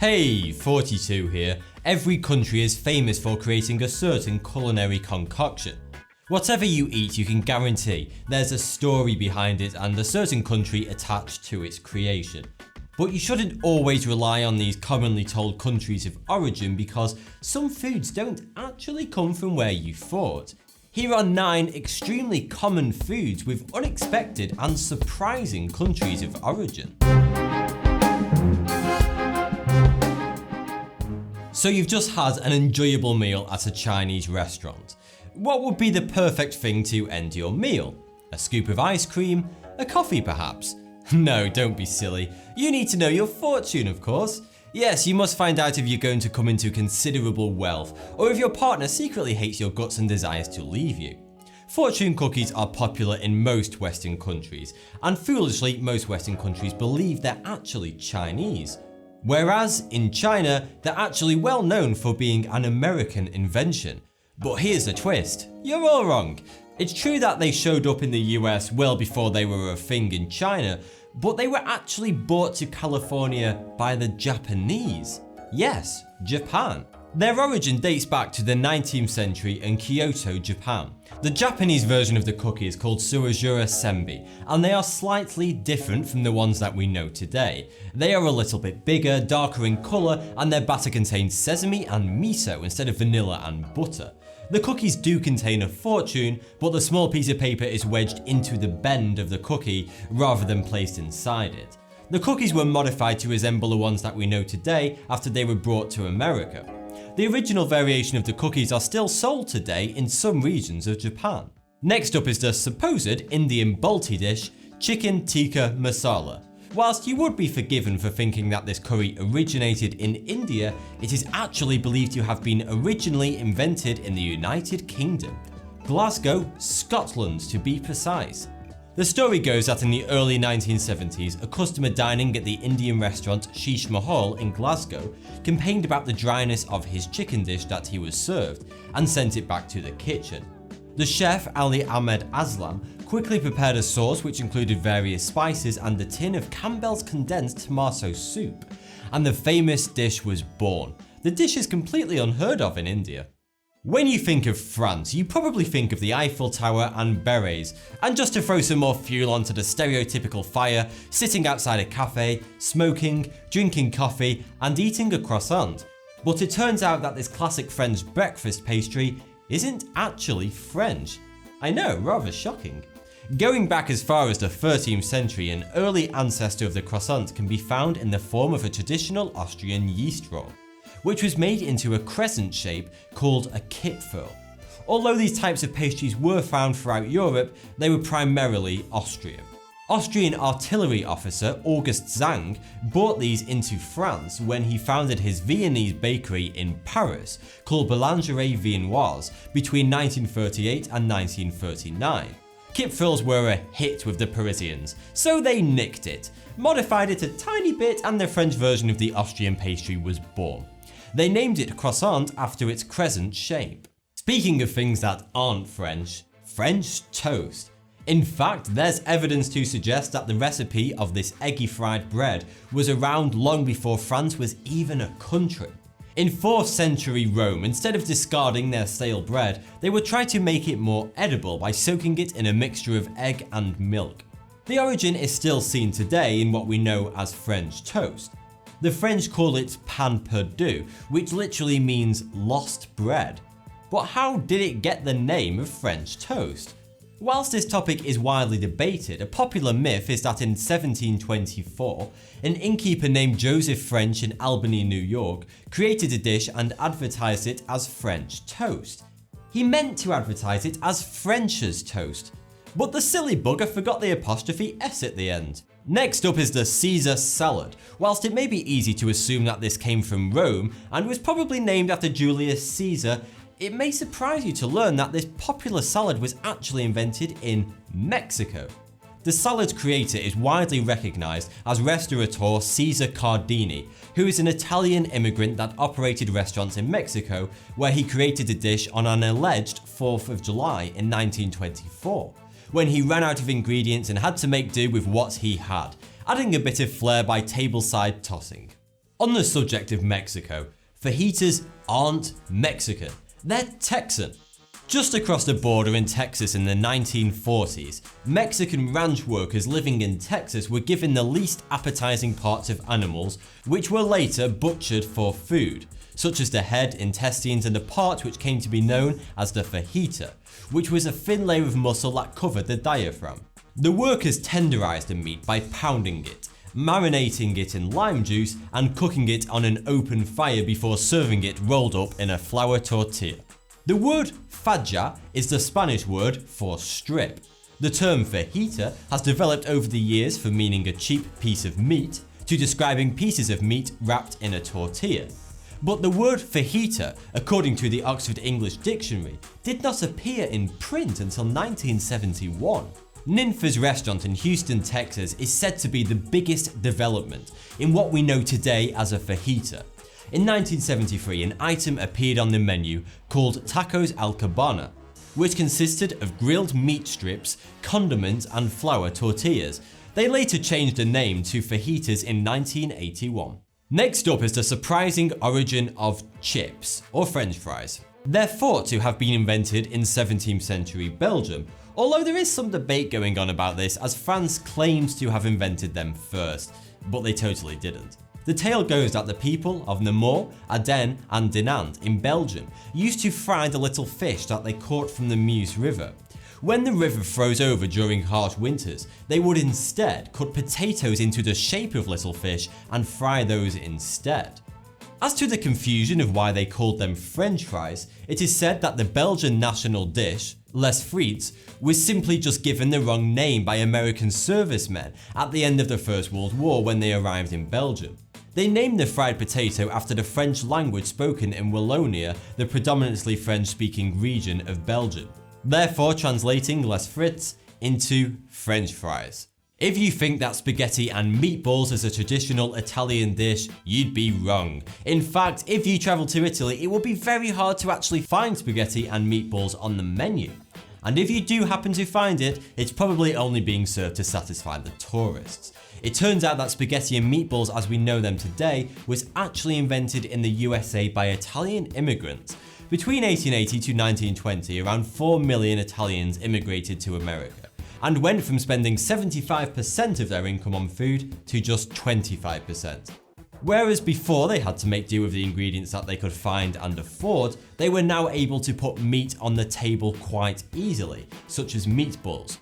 Hey, 42 here. Every country is famous for creating a certain culinary concoction. Whatever you eat, you can guarantee there's a story behind it and a certain country attached to its creation. But you shouldn't always rely on these commonly told countries of origin because some foods don't actually come from where you thought. Here are 9 extremely common foods with unexpected and surprising countries of origin. So you've just had an enjoyable meal at a Chinese restaurant. What would be the perfect thing to end your meal? A scoop of ice cream? A coffee perhaps? No, don't be silly. You need to know your fortune, of course. Yes, you must find out if you're going to come into considerable wealth, or if your partner secretly hates your guts and desires to leave you. Fortune cookies are popular in most Western countries, and foolishly, most Western countries believe they're actually Chinese. Whereas, in China, they're actually well known for being an American invention. But here's the twist, you're all wrong. It's true that they showed up in the US well before they were a thing in China, but they were actually brought to California by the Japanese. Yes, Japan. Their origin dates back to the 19th century in Kyoto, Japan. The Japanese version of the cookie is called Surajura Senbi, and they are slightly different from the ones that we know today. They are a little bit bigger, darker in colour, and their batter contains sesame and miso instead of vanilla and butter. The cookies do contain a fortune, but the small piece of paper is wedged into the bend of the cookie rather than placed inside it. The cookies were modified to resemble the ones that we know today after they were brought to America. The original variation of the cookies are still sold today in some regions of Japan. Next up is the supposed Indian balti dish, chicken tikka masala. Whilst you would be forgiven for thinking that this curry originated in India, it is actually believed to have been originally invented in the United Kingdom. Glasgow, Scotland to be precise. The story goes that in the early 1970s, a customer dining at the Indian restaurant Sheesh Mahal in Glasgow complained about the dryness of his chicken dish that he was served and sent it back to the kitchen. The chef Ali Ahmed Aslam quickly prepared a sauce which included various spices and a tin of Campbell's condensed tomato soup, and the famous dish was born. The dish is completely unheard of in India. When you think of France, you probably think of the Eiffel Tower and berets, and just to throw some more fuel onto the stereotypical fire, sitting outside a cafe, smoking, drinking coffee, and eating a croissant. But it turns out that this classic French breakfast pastry isn't actually French. I know, rather shocking. Going back as far as the 13th century, an early ancestor of the croissant can be found in the form of a traditional Austrian yeast roll, which was made into a crescent shape called a kipfel. Although these types of pastries were found throughout Europe, they were primarily Austrian. Austrian artillery officer August Zang brought these into France when he founded his Viennese bakery in Paris called Boulangerie Viennoise between 1938 and 1939. Kipfels were a hit with the Parisians, so they nicked it, modified it a tiny bit, and the French version of the Austrian pastry was born. They named it croissant after its crescent shape. Speaking of things that aren't French, French toast. In fact, there's evidence to suggest that the recipe of this eggy fried bread was around long before France was even a country. In 4th century Rome, instead of discarding their stale bread, they would try to make it more edible by soaking it in a mixture of egg and milk. The origin is still seen today in what we know as French toast. The French call it pain perdu, which literally means lost bread. But how did it get the name of French toast? Whilst this topic is widely debated, a popular myth is that in 1724, an innkeeper named Joseph French in Albany, New York, created a dish and advertised it as French toast. He meant to advertise it as French's toast, but the silly bugger forgot the apostrophe S at the end. Next up is the Caesar salad. Whilst it may be easy to assume that this came from Rome and was probably named after Julius Caesar, it may surprise you to learn that this popular salad was actually invented in Mexico. The salad's creator is widely recognized as restaurateur Cesar Cardini, who is an Italian immigrant that operated restaurants in Mexico, where he created the dish on an alleged 4th of July in 1924. When he ran out of ingredients and had to make do with what he had, adding a bit of flair by tableside tossing. On the subject of Mexico, fajitas aren't Mexican, they're Texan. Just across the border in Texas in the 1940s, Mexican ranch workers living in Texas were given the least appetizing parts of animals, which were later butchered for food, such as the head, intestines, and the part which came to be known as the fajita, which was a thin layer of muscle that covered the diaphragm. The workers tenderized the meat by pounding it, marinating it in lime juice, and cooking it on an open fire before serving it rolled up in a flour tortilla. The word faja is the Spanish word for strip. The term fajita has developed over the years from meaning a cheap piece of meat to describing pieces of meat wrapped in a tortilla. But the word fajita, according to the Oxford English Dictionary, did not appear in print until 1971. Ninfa's restaurant in Houston, Texas is said to be the biggest development in what we know today as a fajita. In 1973, an item appeared on the menu called Tacos al Cabana, which consisted of grilled meat strips, condiments, and flour tortillas. They later changed the name to fajitas in 1981. Next up is the surprising origin of chips, or French fries. They're thought to have been invented in 17th century Belgium, although there is some debate going on about this as France claims to have invented them first, but they totally didn't. The tale goes that the people of Namur, Aden and Dinant in Belgium used to fry the little fish that they caught from the Meuse River. When the river froze over during harsh winters, they would instead cut potatoes into the shape of little fish and fry those instead. As to the confusion of why they called them French fries, it is said that the Belgian national dish, les frites, was simply just given the wrong name by American servicemen at the end of the First World War when they arrived in Belgium. They named the fried potato after the French language spoken in Wallonia, the predominantly French-speaking region of Belgium, therefore translating les frites into French fries. If you think that spaghetti and meatballs is a traditional Italian dish, you'd be wrong. In fact, if you travel to Italy, it will be very hard to actually find spaghetti and meatballs on the menu. And if you do happen to find it, it's probably only being served to satisfy the tourists. It turns out that spaghetti and meatballs as we know them today was actually invented in the USA by Italian immigrants. Between 1880 to 1920, around 4 million Italians immigrated to America and went from spending 75% of their income on food to just 25%. Whereas before they had to make do with the ingredients that they could find and afford, they were now able to put meat on the table quite easily, such as meatballs.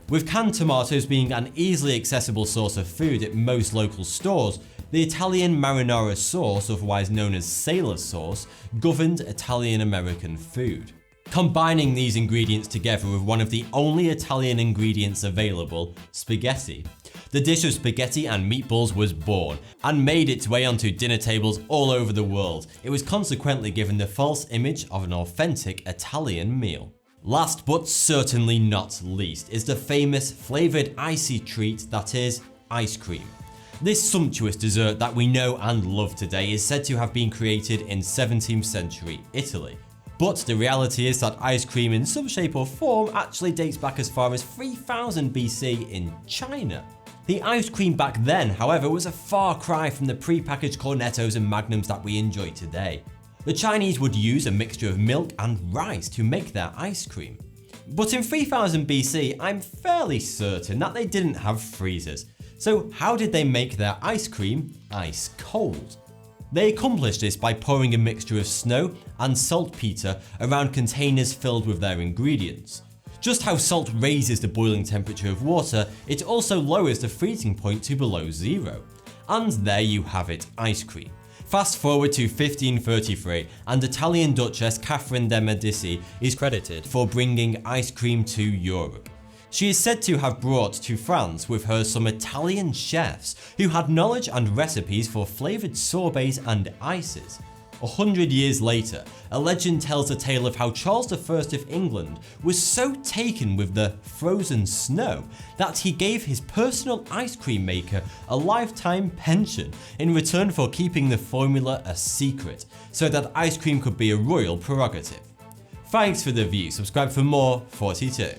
With canned tomatoes being an easily accessible source of food at most local stores, the Italian marinara sauce, otherwise known as sailor sauce, governed Italian-American food. Combining these ingredients together with one of the only Italian ingredients available, spaghetti, the dish of spaghetti and meatballs was born and made its way onto dinner tables all over the world. It was consequently given the false image of an authentic Italian meal. Last but certainly not least is the famous flavoured icy treat that is ice cream. This sumptuous dessert that we know and love today is said to have been created in 17th century Italy. But the reality is that ice cream in some shape or form actually dates back as far as 3000 BC in China. The ice cream back then, however, was a far cry from the pre-packaged cornettos and magnums that we enjoy today. The Chinese would use a mixture of milk and rice to make their ice cream. But in 3000 BC, I'm fairly certain that they didn't have freezers. So how did they make their ice cream ice cold? They accomplished this by pouring a mixture of snow and saltpeter around containers filled with their ingredients. Just how salt raises the boiling temperature of water, it also lowers the freezing point to below zero. And there you have it, ice cream. Fast forward to 1533 and Italian Duchess Catherine de' Medici is credited for bringing ice cream to Europe. She is said to have brought to France with her some Italian chefs who had knowledge and recipes for flavoured sorbets and ices. 100 years later, a legend tells the tale of how Charles I of England was so taken with the frozen snow that he gave his personal ice cream maker a lifetime pension in return for keeping the formula a secret, so that ice cream could be a royal prerogative. Thanks for the view, subscribe for more 42.